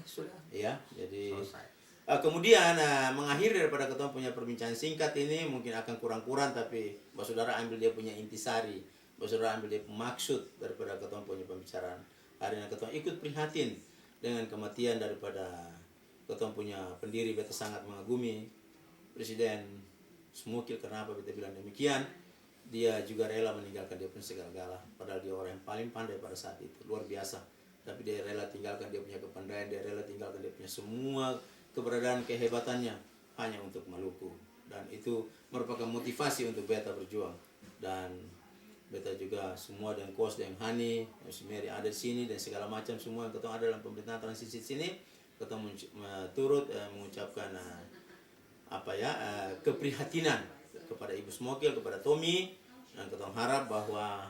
sudah. Ya, jadi Selesai. kemudian mengakhiri daripada kita punya perbincangan singkat ini mungkin akan kurang-kurang, tapi Bapak Saudara ambil dia punya intisari, Bapak Saudara ambil dia maksud daripada kita punya pembicaraan hari ini. Kita ikut prihatin dengan kematian daripada kita punya pendiri. Beta sangat mengagumi Presiden Smokil. Kenapa beta bilang demikian? Dia juga rela meninggalkan dia punya segala-gala, padahal dia orang yang paling pandai pada saat itu, luar biasa. Tapi dia rela tinggalkan dia punya kepandaian, dia rela tinggalkan dia punya semua keberadaan, kehebatannya hanya untuk Maluku. Dan itu merupakan motivasi untuk beta berjuang. Dan beta juga semua dan Kos dan Hani, Mary ada di sini dan segala macam semua yang ketemu ada dalam pemerintahan transisi sini, ketemu turut mengucapkan keprihatinan kepada Ibu Smokil, kepada Tommy, dan kita harap bahwa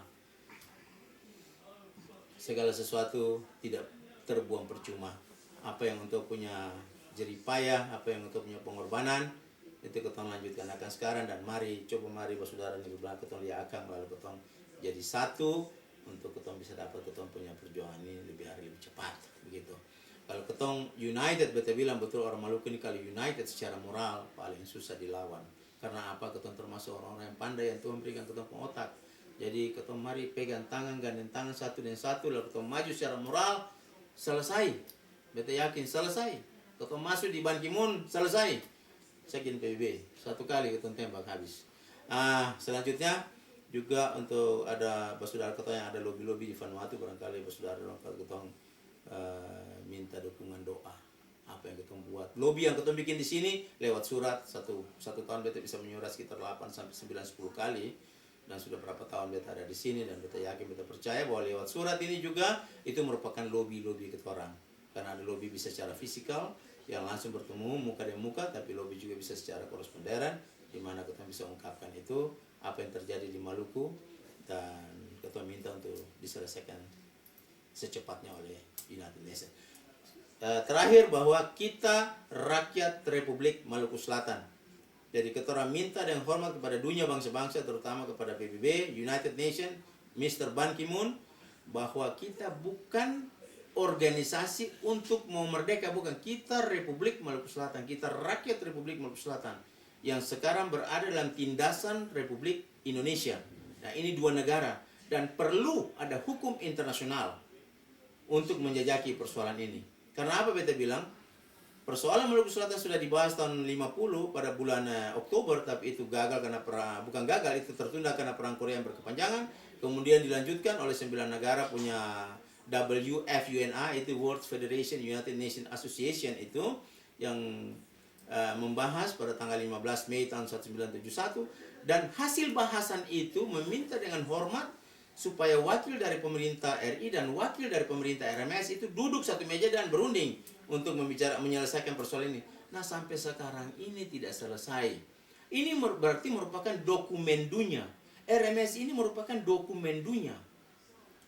segala sesuatu tidak terbuang percuma. Apa yang untuk punya jerih payah, apa yang untuk punya pengorbanan, itu kita lanjutkan akan sekarang. Dan mari Bapak Saudara negeri belakang kita lihat akan lalu kita jadi satu untuk kita bisa dapat kita punya perjuangan ini lebih hari lebih cepat begitu. Kalau kita united, beta bilang betul orang Maluku ini kalau united secara moral paling susah dilawan. Karena apa? Kita termasuk orang-orang yang pandai yang Tuhan berikan kita otak. Jadi kita mari pegang tangan, gandeng tangan satu dan satu, lalu kita maju secara moral, selesai. Beta yakin selesai. Kita masuk di Ban Ki-moon, selesai. Sekian PBB, satu kali kita tembak habis. Selanjutnya juga untuk ada Saudara kita yang ada lobby-lobby di Vanuatu, barangkali Saudara kita minta dukungan doa. Apa yang kita buat, lobby yang kita bikin di sini lewat surat, satu tahun beta bisa menyurat sekitar 8 sampai 9 10 kali, dan sudah berapa tahun beta ada di sini, dan beta yakin, beta percaya bahwa lewat surat ini juga itu merupakan lobby kita orang. Karena ada lobby bisa secara fisikal yang langsung bertemu muka dan muka, tapi lobby juga bisa secara koresponderan di mana kita bisa ungkapkan itu apa yang terjadi di Maluku, dan kita minta untuk diselesaikan secepatnya oleh United Nations. Terakhir bahwa kita rakyat Republik Maluku Selatan. Jadi kita orang minta dan hormat kepada dunia bangsa-bangsa, terutama kepada PBB, United Nations, Mr. Ban Ki-moon, bahwa kita bukan organisasi untuk mau merdeka, bukan. Kita Republik Maluku Selatan, kita rakyat Republik Maluku Selatan yang sekarang berada dalam tindasan Republik Indonesia. Nah, ini dua negara dan perlu ada hukum internasional untuk menjajaki persoalan ini. Karena apa beta bilang? Persoalan Maluku Selatan sudah dibahas tahun 50 pada bulan Oktober, tapi itu gagal karena bukan gagal, itu tertunda karena perang Korea yang berkepanjangan. Kemudian dilanjutkan oleh 9 negara punya WFUNA, itu World Federation United Nations Association, itu yang membahas pada tanggal 15 Mei tahun 1971, dan hasil bahasan itu meminta dengan hormat supaya wakil dari pemerintah RI dan wakil dari pemerintah RMS itu duduk satu meja dan berunding untuk menyelesaikan persoalan ini. Nah, sampai sekarang ini tidak selesai. Ini berarti merupakan dokumen dunia. RMS ini merupakan dokumen dunia.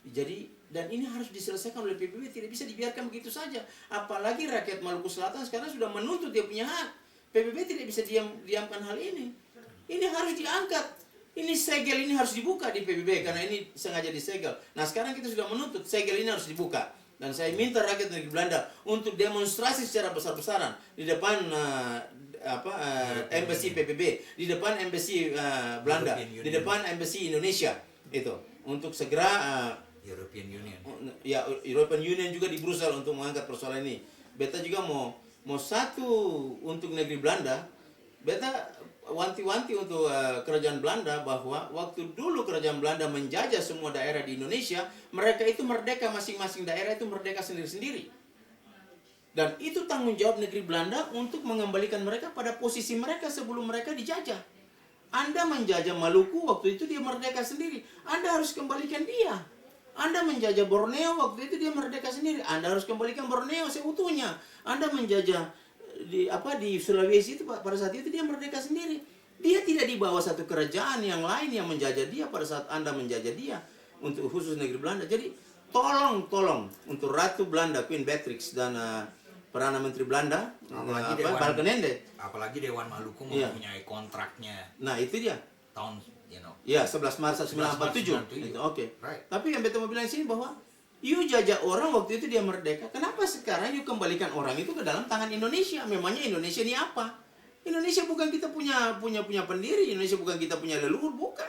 Jadi, dan ini harus diselesaikan oleh PBB, tidak bisa dibiarkan begitu saja. Apalagi rakyat Maluku Selatan sekarang sudah menuntut dia punya hak. PBB tidak bisa diamkan hal ini. Ini harus diangkat. Ini segel ini harus dibuka di PBB karena ini sengaja disegel. Nah, sekarang kita sudah menuntut segel ini harus dibuka. Dan saya minta rakyat negeri Belanda untuk demonstrasi secara besar-besaran di depan embassy PBB, di depan embassy Belanda, di depan embassy Indonesia itu untuk segera European Union. Ya, European Union juga di Brussel untuk mengangkat persoalan ini. Beta juga mau satu untuk negeri Belanda. Beta wanti-wanti untuk kerajaan Belanda bahwa waktu dulu kerajaan Belanda menjajah semua daerah di Indonesia, mereka itu merdeka, masing-masing daerah itu merdeka sendiri-sendiri. Dan itu tanggung jawab negeri Belanda untuk mengembalikan mereka pada posisi mereka sebelum mereka dijajah. Anda menjajah Maluku, waktu itu dia merdeka sendiri. Anda harus kembalikan dia. Anda menjajah Borneo, waktu itu dia merdeka sendiri. Anda harus kembalikan Borneo seutuhnya. Anda menjajah di Sulawesi itu pada saat itu dia merdeka sendiri. Dia tidak di bawah satu kerajaan yang lain yang menjajah dia pada saat Anda menjajah dia, untuk khusus negeri Belanda. Jadi tolong untuk Ratu Belanda Queen Beatrix dan Perdana Menteri Belanda Balkenende, apalagi Dewan Maluku mempunyai kontraknya. Nah, itu dia. Tahun 11 Maret 1947. Itu oke. Right. Tapi yang beta mau bilang di sini bahwa You jajah orang waktu itu dia merdeka. Kenapa sekarang you kembalikan orang itu ke dalam tangan Indonesia? Memangnya Indonesia ini apa? Indonesia bukan kita punya pendiri. Indonesia bukan kita punya leluhur, bukan.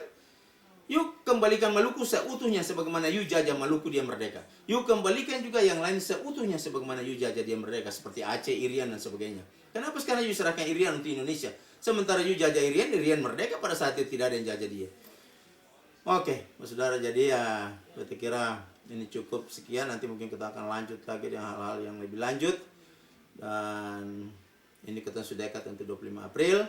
Yuk kembalikan Maluku seutuhnya sebagaimana you jajah Maluku dia merdeka. Yuk kembalikan juga yang lain seutuhnya sebagaimana you jajah dia merdeka, seperti Aceh, Irian dan sebagainya. Kenapa sekarang you serahkan Irian untuk Indonesia? Sementara you jajah Irian, Irian merdeka pada saat itu tidak ada yang jajah dia. Oke, saudara, jadi ya saya kira ini cukup sekian. Nanti mungkin kita akan lanjut lagi dengan hal-hal yang lebih lanjut. Dan ini kita sudah dekat untuk 25 April.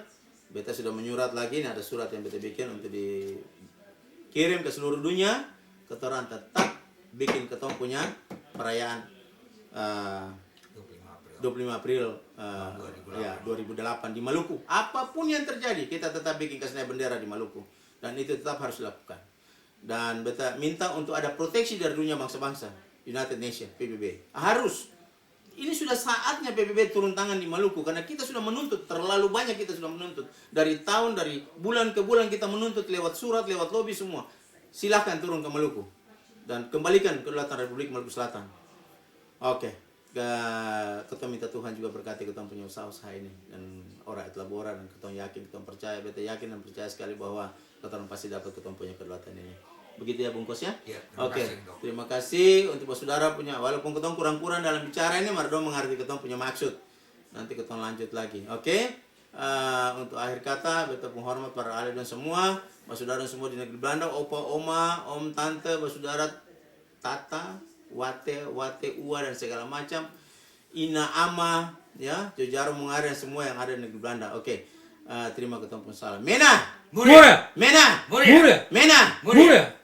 Beta sudah menyurat lagi, ini ada surat yang beta bikin untuk dikirim ke seluruh dunia. Kita orang tetap bikin kita punya perayaan 25 April 2008 di Maluku. Apapun yang terjadi, kita tetap bikin kesenian bendera di Maluku. Dan itu tetap harus dilakukan. Dan beta minta untuk ada proteksi dari dunia bangsa-bangsa, United Nations, PBB. Harus. Ini sudah saatnya PBB turun tangan di Maluku, karena kita sudah menuntut, terlalu banyak kita sudah menuntut. Dari bulan ke bulan kita menuntut lewat surat, lewat lobby semua. Silahkan turun ke Maluku. Dan kembalikan kedaulatan Republik Maluku Selatan. Oke. Kita minta Tuhan juga berkati kita punya usaha-usaha ini. Dan orang itu labora, dan kita yakin, kita percaya, beta yakin dan percaya sekali bahwa kita pasti dapat kita punya kedaulatan ini. Begitu ya bungkus ya? Ya, Oke. Terima kasih untuk saudara punya, walaupun kita kurang-kurang dalam bicara ini, Mardo mengerti kita punya maksud. Nanti kita lanjut lagi. Oke. Untuk akhir kata, beta penghormat para ahli dan semua, saudara semua di negeri Belanda, opa, oma, om, tante, saudara, tata, wate, ua dan segala macam, ina, ama, ya, jojaro, mungare dan semua yang ada di negeri Belanda. Oke. Terima kasih salam. Mena, Muria, Mena, Muria, Mena, Muria.